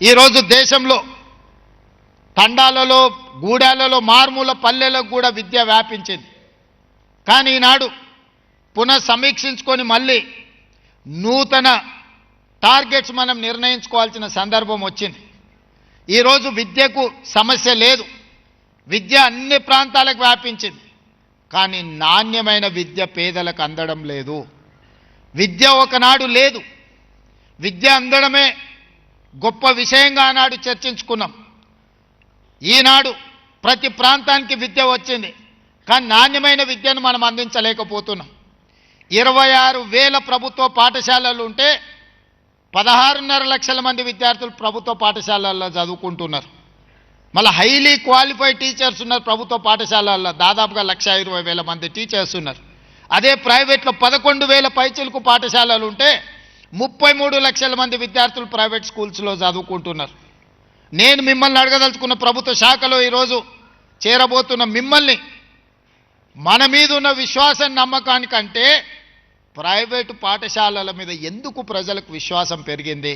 ఈరోజు దేశంలో తండాలలో గూడాలలో మారుమూల పల్లెలకు కూడా విద్య వ్యాపించింది. కానీ ఈనాడు పునః సమీక్షించుకొని మళ్ళీ నూతన టార్గెట్స్ మనం నిర్ణయించుకోవాల్సిన సందర్భం వచ్చింది. ఈరోజు విద్యకు సమస్య లేదు, విద్య అన్ని ప్రాంతాలకు వ్యాపించింది. కానీ నాణ్యమైన విద్య పేదలకు అందడం లేదు. విద్య ఒకనాడు లేదు, విద్య అందడమే గొప్ప విషయంగా ఆనాడు చర్చించుకున్నాం. ఈనాడు ప్రతి ప్రాంతానికి విద్య వచ్చింది, కానీ నాణ్యమైన విద్యను మనం అందించలేకపోతున్నాం. 26,000 ప్రభుత్వ పాఠశాలలు ఉంటే 16.5 లక్షల మంది విద్యార్థులు ప్రభుత్వ పాఠశాలల్లో చదువుకుంటున్నారు. మళ్ళీ హైలీ క్వాలిఫైడ్ టీచర్స్ ఉన్నారు ప్రభుత్వ పాఠశాలల్లో, దాదాపుగా 1,20,000 మంది టీచర్స్ ఉన్నారు. అదే ప్రైవేట్లో 11,000 పైచిలకు పాఠశాలలు ఉంటే 33 లక్షల మంది విద్యార్థులు ప్రైవేట్ స్కూల్స్లో చదువుకుంటున్నారు. నేను మిమ్మల్ని అడగదలుచుకున్న ప్రభుత్వ శాఖలో ఈరోజు చేరబోతున్న మిమ్మల్ని, మన మీద ఉన్న విశ్వాసం నమ్మకానికంటే ప్రైవేటు పాఠశాలల మీద ఎందుకు ప్రజలకు విశ్వాసం పెరిగింది?